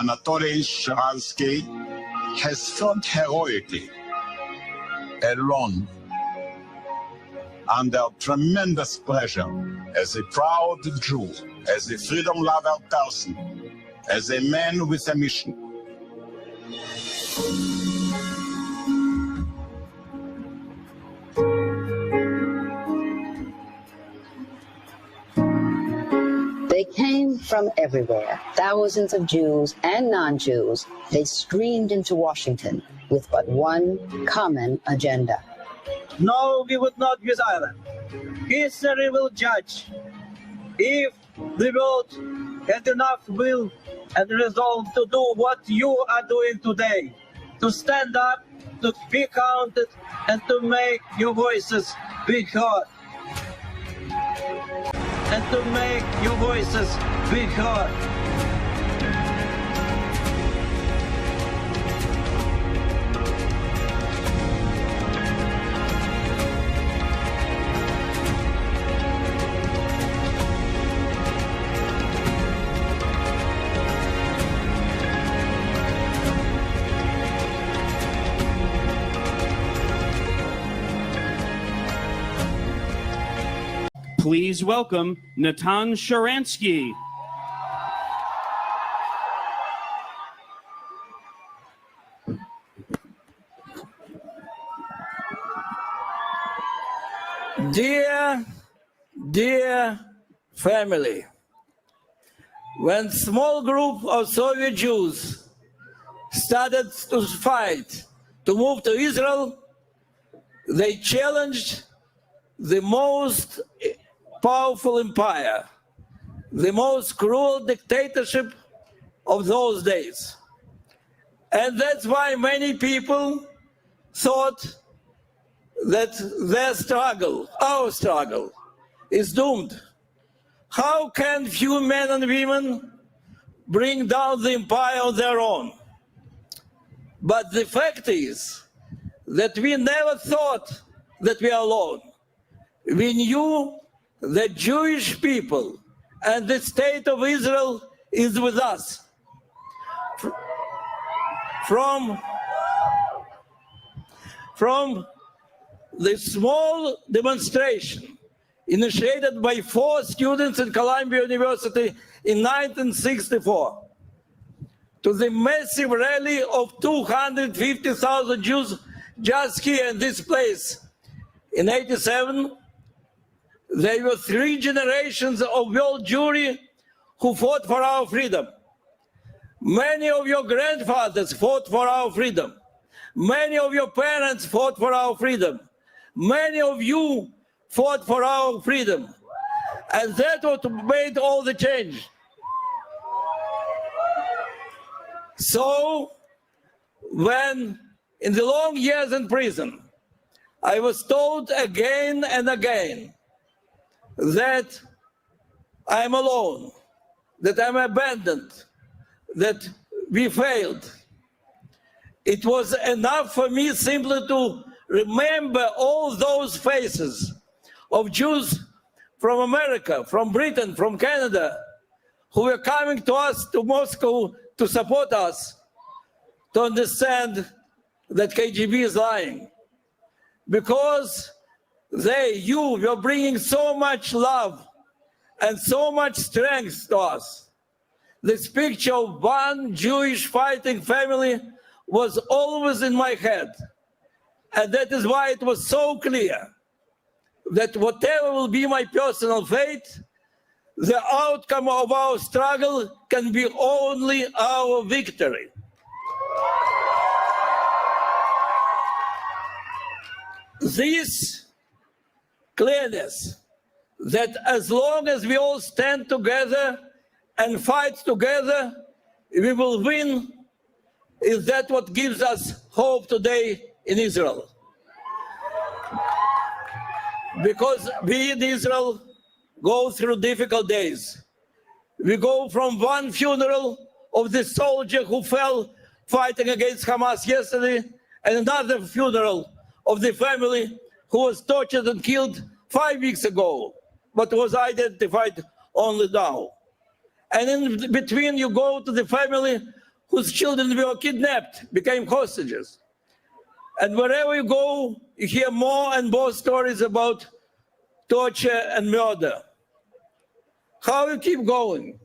Natan Sharansky has fought heroically, alone, under tremendous pressure, as a proud Jew, as a freedom-lover person, as a man with a mission. They came from everywhere. Thousands of Jews and non-Jews. They streamed into Washington with but one common agenda. No, we would not be silent. History will judge. If the world had enough will and resolve to do what you are doing today, to stand up, to be counted, and to make your voices be heard. And to make your voices be heard. Please welcome Natan Sharansky. Dear family, when small group of Soviet Jews started to fight to move to Israel, they challenged the most powerful empire, the most cruel dictatorship of those days. And that's why many people thought that their struggle, our struggle, is doomed. How can few men and women bring down the empire on their own? But the fact is that we never thought that we are alone. We knew the Jewish people and the state of Israel is with us. From the small demonstration initiated by 4 students at Columbia University in 1964 to the massive rally of 250,000 Jews just here in this place in 87, there were 3 generations of world Jewry who fought for our freedom. Many of your grandfathers fought for our freedom. Many of your parents fought for our freedom. Many of you fought for our freedom. And that's what made all the change. So, when in the long years in prison, I was told again and again that I'm alone, that I'm abandoned, that we failed. It was enough for me simply to remember all those faces of Jews from America, from Britain, from Canada, who were coming to us, to Moscow, to support us, to understand that KGB is lying. Because you were bringing so much love and so much strength to us. This picture of one Jewish fighting family was always in my head. And that is why it was so clear that whatever will be my personal fate, the outcome of our struggle can be only our victory. This clearness that as long as we all stand together and fight together, we will win, is that what gives us hope today in Israel. Because we in Israel go through difficult days. We go from one funeral of the soldier who fell fighting against Hamas yesterday, and another funeral of the family who was tortured and killed 5 weeks ago, but was identified only now. And in between, you go to the family whose children were kidnapped, became hostages. And wherever you go, you hear more and more stories about torture and murder. How you keep going?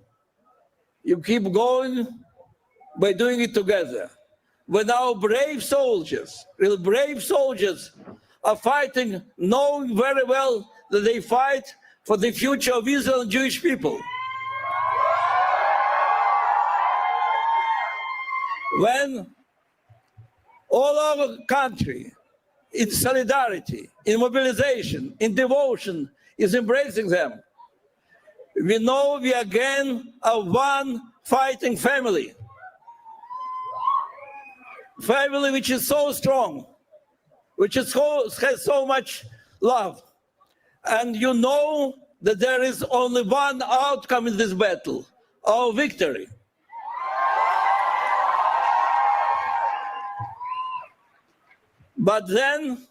You keep going by doing it together. When our brave soldiers, real brave soldiers, are fighting, knowing very well that they fight for the future of Israel and Jewish people. When all our country, in solidarity, in mobilization, in devotion, is embracing them, we know we again are one fighting family. Family which is so strong, which is has so much love. And you know that there is only one outcome in this battle, our victory. But then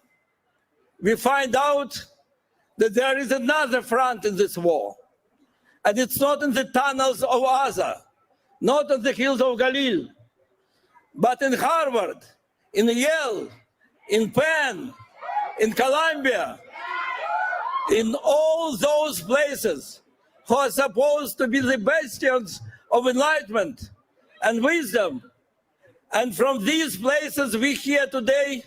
we find out that there is another front in this war. And it's not in the tunnels of Gaza, not on the hills of Galil, but in Harvard, in Yale, in Penn, in Columbia, in all those places who are supposed to be the bastions of enlightenment and wisdom. And from these places we hear today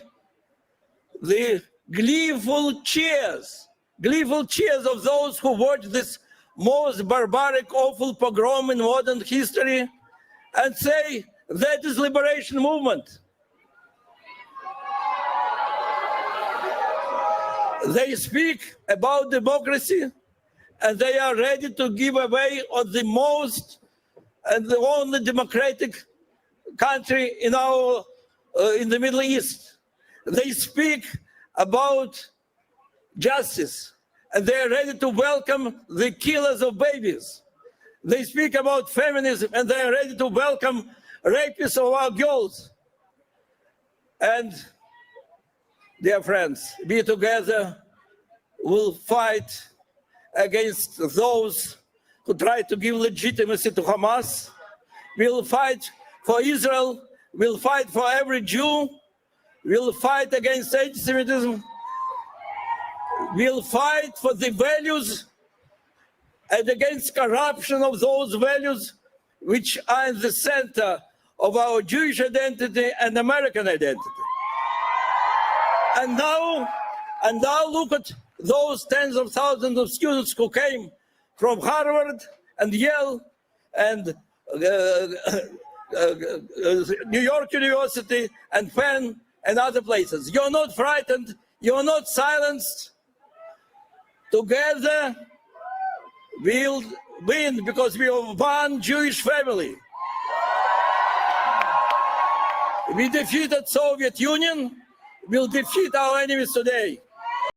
the gleeful cheers of those who watch this most barbaric, awful pogrom in modern history and say, that is liberation movement. They speak about democracy and they are ready to give away on the most and the only democratic country in the Middle East. They speak about justice and they are ready to welcome the killers of babies. They speak about feminism and they are ready to welcome rapists of our girls. And dear friends, we together will fight against those who try to give legitimacy to Hamas. We'll fight for Israel. We'll fight for every Jew. We'll fight against anti-Semitism. We'll fight for the values and against corruption of those values which are in the center of our Jewish identity and American identity. And now look at those tens of thousands of students who came from Harvard and Yale and New York University and Penn and other places. You're not frightened, you're not silenced. Together we'll win because we are one Jewish family. We defeated Soviet Union, we'll defeat our enemies today.